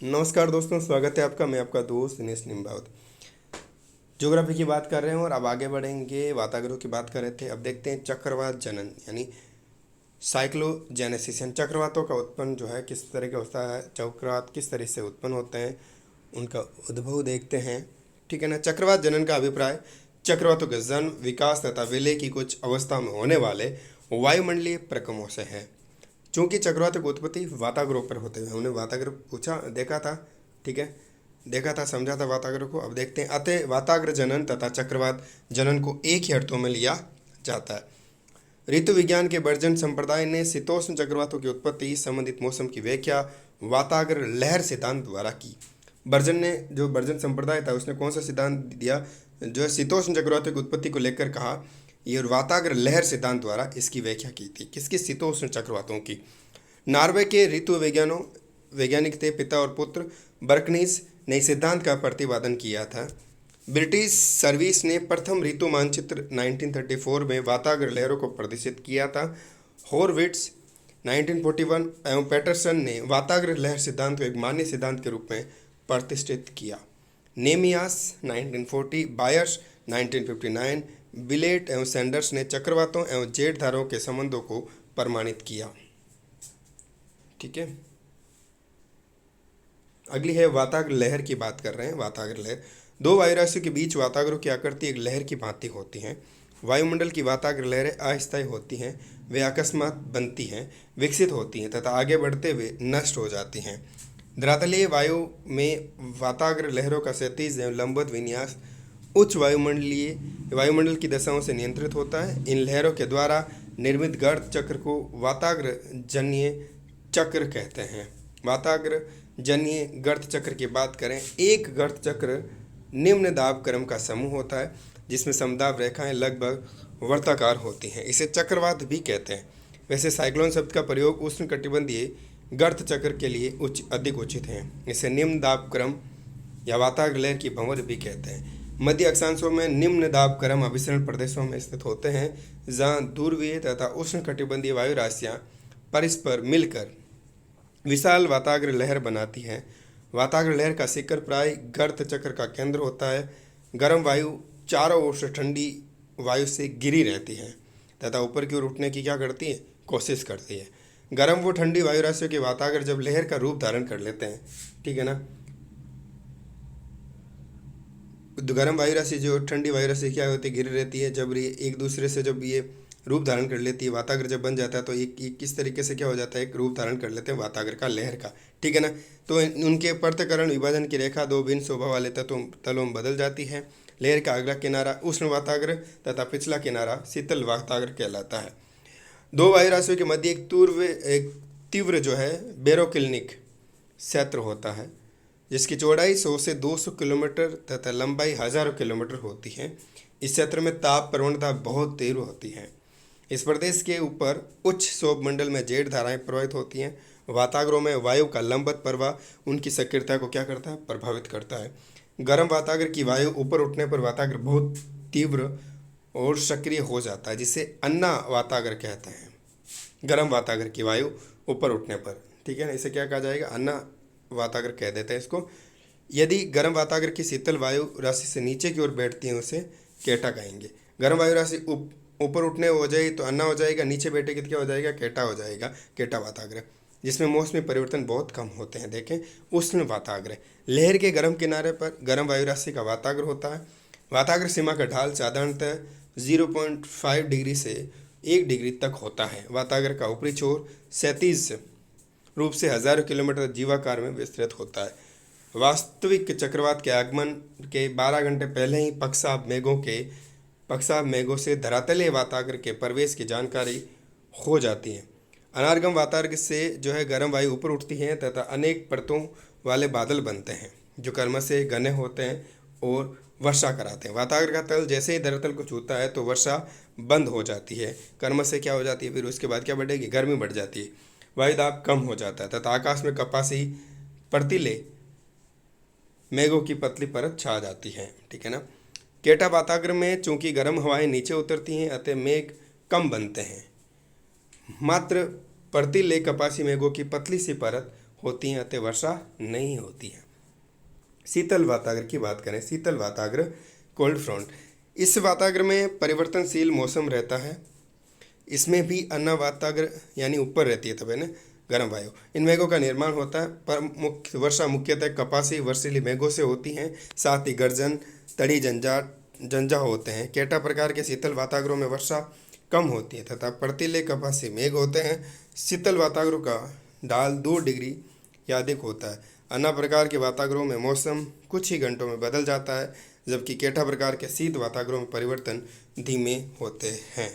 नमस्कार दोस्तों, स्वागत है आपका। मैं आपका दोस्त दिनेश निम्बावत। ज्योग्राफी की बात कर रहे हैं और अब आगे बढ़ेंगे। वातावरण की बात कर रहे थे, अब देखते हैं चक्रवात जनन यानी साइक्लोजेनेसिस यानी चक्रवातों का उत्पन्न जो है किस तरह का होता है, चक्रवात किस तरह से उत्पन्न होते हैं, उनका उद्भव देखते हैं। ठीक है ना। चक्रवात जनन का अभिप्राय चक्रवातों के जन्म, विकास तथा विलय की कुछ अवस्था में होने वाले वायुमंडलीय प्रक्रमों से है। चूंकि चक्रवातों की उत्पत्ति वाताग्रोह पर होते हुए, हमने वाताग्र पूछा देखा था। ठीक है, देखा था, समझा था वाताग्र को। अब देखते हैं। अतः वाताग्र जनन तथा चक्रवात जनन को एक ही अर्थों में लिया जाता है। ऋतु विज्ञान के वर्जन संप्रदाय ने शीतोष्ण चक्रवातों की उत्पत्ति, संबंधित मौसम की व्याख्या वाताग्र लहर सिद्धांत द्वारा की। वर्जन ने, जो वर्जन संप्रदाय था, उसने कौन सा सिद्धांत दिया? जो है शीतोष्ण चक्रवातों की उत्पत्ति को लेकर कहा। ये वाताग्र लहर सिद्धांत द्वारा इसकी व्याख्या की थी। किसकी? शीतोष्ण चक्रवातों की। नॉर्वे के ऋतु वैज्ञानिक थे पिता और पुत्र बर्कनीज ने इस सिद्धांत का प्रतिपादन किया था। ब्रिटिश सर्विस ने प्रथम ऋतु मानचित्र 1934 में वाताग्र लहरों को प्रदर्शित किया था। हॉरविट्स 1941 एवं पैटरसन ने वाताग्र लहर सिद्धांत को एक मान्य सिद्धांत के रूप में प्रतिष्ठित किया। नेमियास 1940, बायर्स 1959, बिलेट एवं सैंडर्स ने चक्रवातों एवं जेट धाराओं के संबंधों को प्रमाणित किया। ठीक है, अगली है वाताग्र लहर की बात कर रहे हैं। वाताग्र लहर दो वायुराशियों के बीच वाताग्रों की आकृति एक लहर की भांति होती हैं। वायुमंडल की वाताग्र लहरें अस्थायी होती हैं, वे अकस्मात बनती हैं, विकसित होती हैं तथा आगे बढ़ते हुए नष्ट हो जाती हैं। धरातलीय वायु में वाताग्र लहरों का क्षैतिज एवं लंबवत विन्यास उच्च वायुमंडल की दशाओं से नियंत्रित होता है। इन लहरों के द्वारा निर्मित गर्त चक्र को वाताग्र जन्य चक्र कहते हैं। वाताग्र जन्य गर्त चक्र की बात करें, एक गर्त चक्र निम्न दाब क्रम का समूह होता है जिसमें समदाब रेखाएं लगभग वर्ताकार होती हैं। इसे चक्रवात भी कहते हैं। वैसे साइक्लोन शब्द का प्रयोग उष्णकटिबंधीय गर्त चक्र के लिए अधिक उचित है। इसे निम्न दाब क्रम या वाताग्र लहर की भंवर भी कहते हैं। मध्य अक्षांशों में निम्न दाब क्रम अभिसरण प्रदेशों में स्थित होते हैं, जहाँ ध्रुवीय तथा उष्णकटिबंधीय वायु राशियाँ परस्पर मिलकर विशाल वाताग्र लहर बनाती है। वाताग्र लहर का शिखर प्राय गर्त चक्र का केंद्र होता है। गर्म वायु चारों ओर से ठंडी वायु से घिरी रहती है तथा ऊपर की ओर उठने की क्या करती है? कोशिश करती है। गर्म व ठंडी वायु राशियों के वाताग्र जब लहर का रूप धारण कर लेते हैं, ठीक है ना, गर्म वायु राशि जो ठंडी वायु राशि क्या होती है? घिरी रहती है। जब ये एक दूसरे से जब ये रूप धारण कर लेती है, वाताग्र जब बन जाता है तो एक किस तरीके से क्या हो जाता है? एक रूप धारण कर लेते हैं वाताग्र का, लहर का। ठीक है ना। तो उनके पृथक्करण विभाजन की रेखा दो भिन्न शोभा वाले तलों में बदल जाती है। लहर का अगला किनारा उष्ण वाताग्र तथा पिछला किनारा शीतल वाताग्र कहलाता है। दो वायु राशियों के मध्य एक तीव्र जो है बेरोक्लिनिक क्षेत्र होता है जिसकी चौड़ाई 100 से 200 किलोमीटर तथा लंबाई हजारों किलोमीटर होती है। इस क्षेत्र में ताप प्रवणता बहुत तीव्र होती है। इस प्रदेश के ऊपर उच्च क्षोभ मंडल में जेट धाराएं प्रवाहित होती हैं। वाताग्रों में वायु का लंबवत प्रवाह उनकी सक्रियता को क्या करता है? प्रभावित करता है। गर्म वाताग्र की वायु ऊपर उठने पर वाताग्र बहुत तीव्र और सक्रिय हो जाता है, जिसे अन्ना वाताग्र कहते हैं। गर्म वाताग्र की वायु ऊपर उठने पर, ठीक है ना, इसे क्या कहा जाएगा? अन्ना वाताग्र कह देते हैं इसको। यदि गर्म वाताग्र की शीतल वायु राशि से नीचे की ओर बैठती है उसे केटा कहेंगे। गर्म वायु राशि ऊपर उठने हो जाए तो अन्ना हो जाएगा, नीचे बैठेगी तो क्या हो जाएगा? केटा हो जाएगा, केटा वाताग्र, जिसमें मौसमी परिवर्तन बहुत कम होते हैं। देखें, उष्ण वाताग्र लहर के गर्म किनारे पर गर्म वायु राशि का वाताग्र होता है। वाताग्र सीमा का ढाल साधारणतः 0.5 डिग्री से 1 डिग्री तक होता है। वाताग्र का ऊपरी छोर क्षैतिज रूप से हजारों किलोमीटर जीवाकार में विस्तृत होता है। वास्तविक चक्रवात के आगमन के 12 घंटे पहले ही पक्षाभ मेघों से धरातलीय वाताग्र के प्रवेश की जानकारी हो जाती है। अनारगम वाताग्र से जो है गर्म वायु ऊपर उठती है तथा अनेक परतों वाले बादल बनते हैं जो क्रमश से घने होते हैं और वर्षा कराते हैं। वाताग्र का तल जैसे ही धरातल को छूता है तो वर्षा बंद हो जाती है। क्रमश से क्या हो जाती है? फिर उसके बाद क्या बढ़ेगी? गर्मी बढ़ जाती है, वायुदाब कम हो जाता है तथा आकाश में कपासी पर्तिले मेघों की पतली परत छा जाती है। ठीक है ना। केटा वाताग्र में चूंकि गर्म हवाएं नीचे उतरती हैं अतः मेघ कम बनते हैं। मात्र पर्तिले कपासी मेघों की पतली सी परत होती हैं अतः वर्षा नहीं होती है। शीतल वाताग्र की बात करें, शीतल वाताग्र कोल्ड फ्रंट, इस वाताग्र में परिवर्तनशील मौसम रहता है। इसमें भी अन्नवाताग्र यानी ऊपर रहती है तब है ना गर्म वायु। इन मेघों का निर्माण होता है पर वर्षा मुख्यतः कपासी वर्षीली मेघों से होती हैं। साथ ही गर्जन तड़ी जंजा होते हैं। केटा प्रकार के शीतल वाताग्रों में वर्षा कम होती है तथा पर्तीले कपासी मेघ होते हैं। शीतल वाताग्रों का ढाल 2 डिग्री या अधिक होता है। अन्य प्रकार के वाताग्रों में मौसम कुछ ही घंटों में बदल जाता है, जबकि केटा प्रकार के शीत वाताग्रों में परिवर्तन धीमे होते हैं।